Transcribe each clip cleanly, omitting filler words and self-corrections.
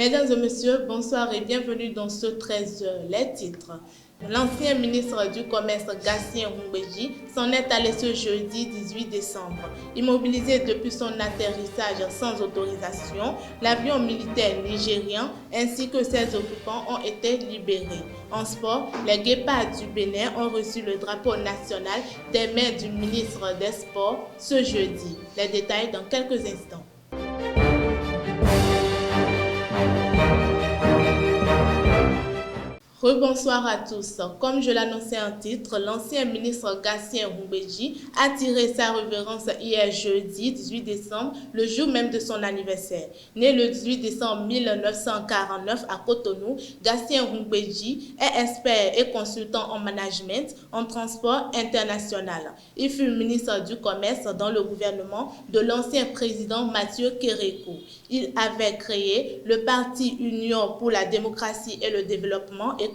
Mesdames et messieurs, bonsoir et bienvenue dans ce 13h. Les titres. L'ancien ministre du Commerce Gatien Rumbeji s'en est allé ce jeudi 18 décembre. Immobilisé depuis son atterrissage sans autorisation, l'avion militaire nigérien ainsi que ses occupants ont été libérés. En sport, les Guépards du Bénin ont reçu le drapeau national des mains du ministre des Sports ce jeudi. Les détails dans quelques instants. Rebonsoir à tous. Comme je l'annonçais en titre, l'ancien ministre Gatien Rumbeji a tiré sa révérence hier jeudi 18 décembre, le jour même de son anniversaire. Né le 18 décembre 1949 à Cotonou, Gatien Rumbeji est expert et consultant en management en transport international. Il fut ministre du Commerce dans le gouvernement de l'ancien président Mathieu Kérékou. Il avait créé le parti Union pour la démocratie et le développement économique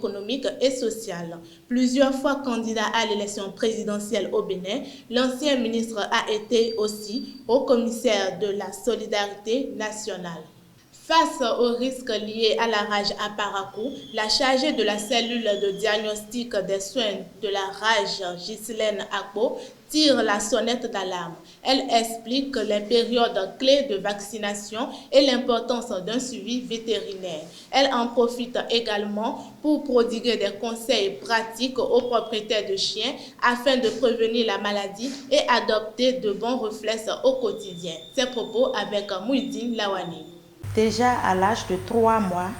et social. Plusieurs fois candidat à l'élection présidentielle au Bénin, l'ancien ministre a été aussi haut-commissaire de la solidarité nationale. Face aux risques liés à la rage à Parakou, la chargée de la cellule de diagnostic des soins de la rage, Ghislaine Akbo, tire la sonnette d'alarme. Elle explique les périodes clés de vaccination et l'importance d'un suivi vétérinaire. Elle en profite également pour prodiguer des conseils pratiques aux propriétaires de chiens afin de prévenir la maladie et adopter de bons réflexes au quotidien. Ces propos avec Mouidine Lawani. Déjà à l'âge de 3 mois,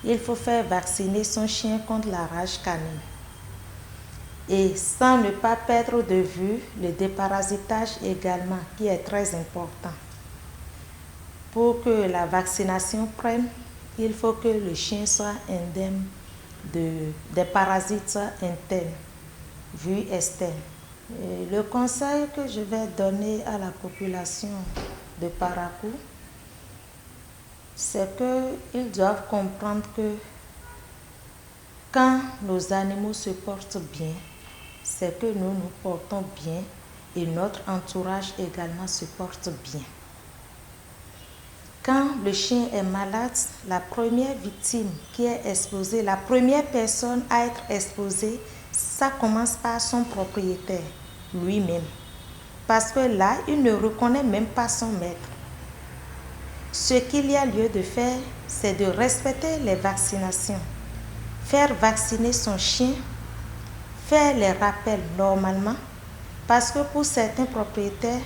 il faut faire vacciner son chien contre la rage canine. Et sans ne pas perdre de vue le déparasitage également, qui est très important. Pour que la vaccination prenne, il faut que le chien soit indemne des parasites internes, vue externe. Et le conseil que je vais donner à la population de Parakou, c'est qu'ils doivent comprendre que quand nos animaux se portent bien, c'est que nous nous portons bien et notre entourage également se porte bien. Quand le chien est malade, la première victime qui est exposée, la première personne à être exposée, ça commence par son propriétaire, lui-même. Parce que là, il ne reconnaît même pas son maître. Ce qu'il y a lieu de faire, c'est de respecter les vaccinations. Faire vacciner son chien, faire les rappels normalement, parce que pour certains propriétaires,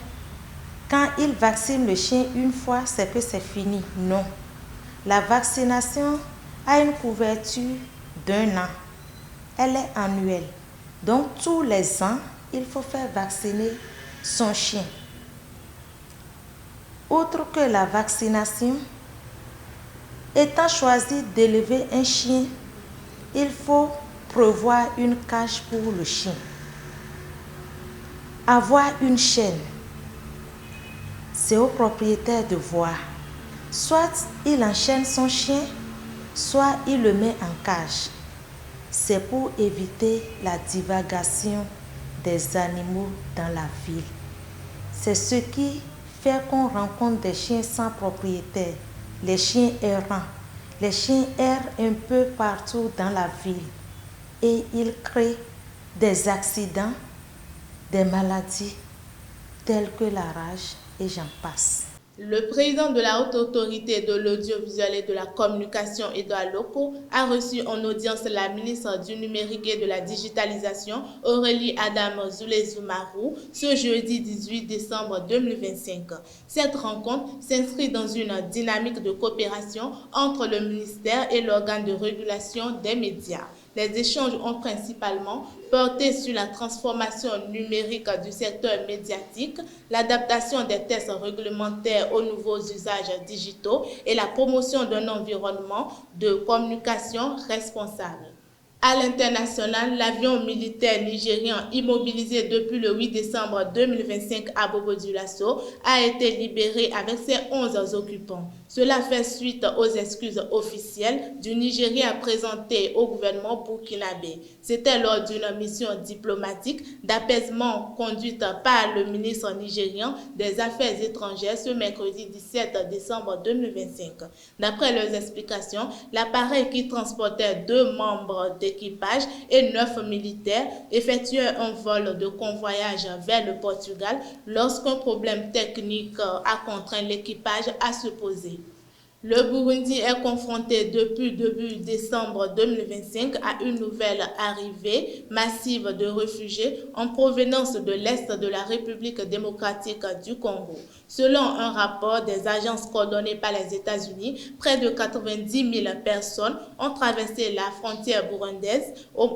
quand ils vaccinent le chien une fois, c'est que c'est fini. Non. La vaccination a une couverture d'1 an. Elle est annuelle. Donc, tous les ans, il faut faire vacciner son chien. Outre que la vaccination, étant choisi d'élever un chien, il faut prévoir une cage pour le chien. Avoir une chaîne, c'est au propriétaire de voir. Soit il enchaîne son chien, soit il le met en cage. C'est pour éviter la divagation des animaux dans la ville. C'est ce qui fait qu'on rencontre des chiens sans propriétaire, les chiens errants. Les chiens errent un peu partout dans la ville et ils créent des accidents, des maladies telles que la rage et j'en passe. Le président de la Haute Autorité de l'Audiovisuel et de la Communication, Edouard Loko, a reçu en audience la ministre du Numérique et de la Digitalisation, Aurélie Adam Zoulé-Zoumarou, ce jeudi 18 décembre 2025. Cette rencontre s'inscrit dans une dynamique de coopération entre le ministère et l'organe de régulation des médias. Les échanges ont principalement porté sur la transformation numérique du secteur médiatique, l'adaptation des tests réglementaires aux nouveaux usages digitaux et la promotion d'un environnement de communication responsable. À l'international, l'avion militaire nigérien immobilisé depuis le 8 décembre 2025 à Bobo-Dioulasso a été libéré avec ses 11 occupants. Cela fait suite aux excuses officielles du Nigeria présentées au gouvernement burkinabé. C'était lors d'une mission diplomatique d'apaisement conduite par le ministre nigérian des Affaires étrangères ce mercredi 17 décembre 2025. D'après leurs explications, l'appareil qui transportait 2 membres d'équipage et 9 militaires effectuait un vol de convoyage vers le Portugal lorsqu'un problème technique a contraint l'équipage à se poser. Le Burundi est confronté depuis début décembre 2025 à une nouvelle arrivée massive de réfugiés en provenance de l'Est de la République démocratique du Congo. Selon un rapport des agences coordonnées par les États-Unis, près de 90 000 personnes ont traversé la frontière burundaise en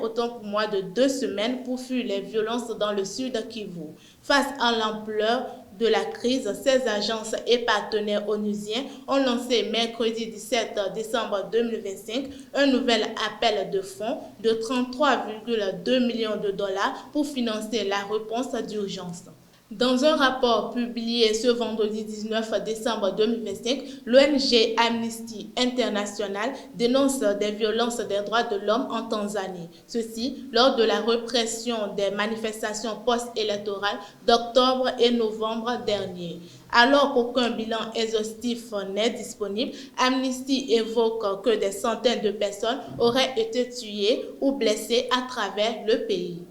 autant pour moins de 2 semaines pour fuir les violences dans le sud Kivu. Face à l'ampleur de la crise, ces agences et partenaires onusiens ont lancé mercredi 17 décembre 2025 un nouvel appel de fonds de 33,2 millions de dollars pour financer la réponse d'urgence. Dans un rapport publié ce vendredi 19 décembre 2025, l'ONG Amnesty International dénonce des violences des droits de l'homme en Tanzanie. Ceci lors de la répression des manifestations post-électorales d'octobre et novembre dernier. Alors qu'aucun bilan exhaustif n'est disponible, Amnesty évoque que des centaines de personnes auraient été tuées ou blessées à travers le pays.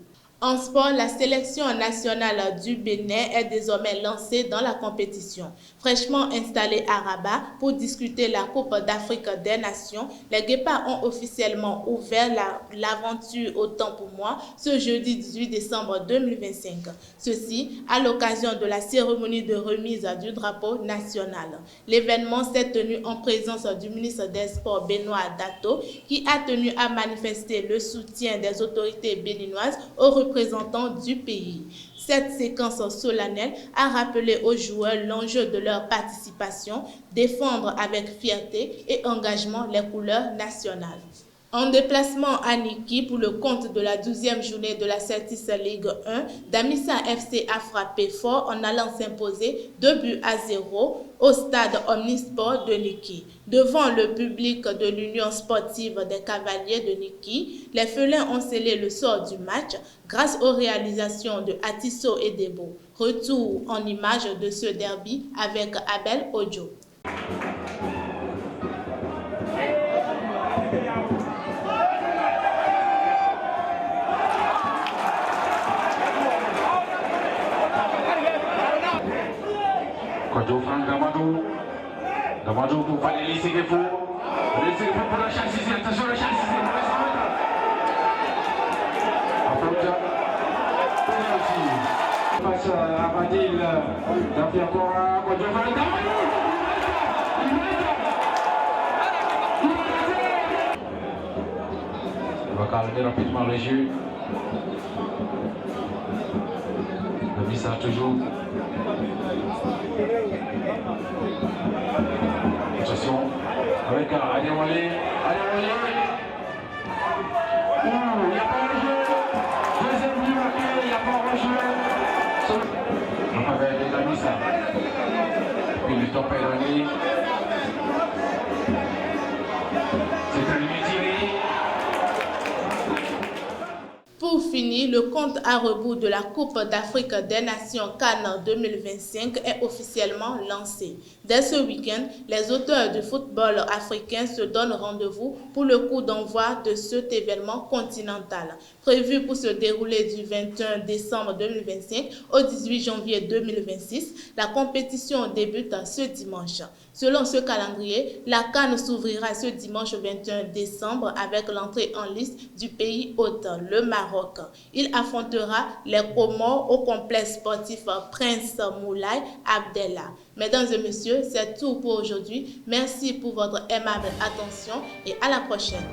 En sport, la sélection nationale du Bénin est désormais lancée dans la compétition. Fraîchement installée à Rabat pour discuter la Coupe d'Afrique des Nations, les Guépards ont officiellement ouvert l'aventure autant pour moi ce jeudi 18 décembre 2025. Ceci à l'occasion de la cérémonie de remise du drapeau national. L'événement s'est tenu en présence du ministre des Sports Benoît Dato qui a tenu à manifester le soutien des autorités béninoises aux représentants du pays. Cette séquence solennelle a rappelé aux joueurs l'enjeu de leur participation, défendre avec fierté et engagement les couleurs nationales. En déplacement à Niki pour le compte de la 12e journée de la Celtics Ligue 1, Damissa FC a frappé fort en allant s'imposer 2-0 au stade Omnisport de Niki. Devant le public de l'Union sportive des Cavaliers de Niki, les Félins ont scellé le sort du match grâce aux réalisations de Atisso et Debo. Retour en image de ce derby avec Abel Ojo. Damadou pour parler les Séguefou. Les Séguefou pour la chasse ici. Attention la chasse ici. Face à Badil. Dafi encore à Kodjofan. Il va calmer rapidement le jeu. Le message toujours. Attention, avec Adewale. Il n'y a pas de jeu. Deuxième but marqué, il n'y a pas de jeu. En faveur de Damissa. Puis le top est donné. C'est un tiré. Pour finir, le compte à rebours de la Coupe d'Afrique des Nations CAN 2025 est officiellement lancé. Dès ce week-end, les auteurs du football africain se donnent rendez-vous pour le coup d'envoi de cet événement continental. Prévu pour se dérouler du 21 décembre 2025 au 18 janvier 2026, la compétition débute ce dimanche. Selon ce calendrier, la CAN s'ouvrira ce dimanche 21 décembre avec l'entrée en liste du pays hôte, le Maroc. Il affrontera les Comores au complexe sportif Prince Moulay Abdellah. Mesdames et messieurs, c'est tout pour aujourd'hui. Merci pour votre aimable attention et à la prochaine.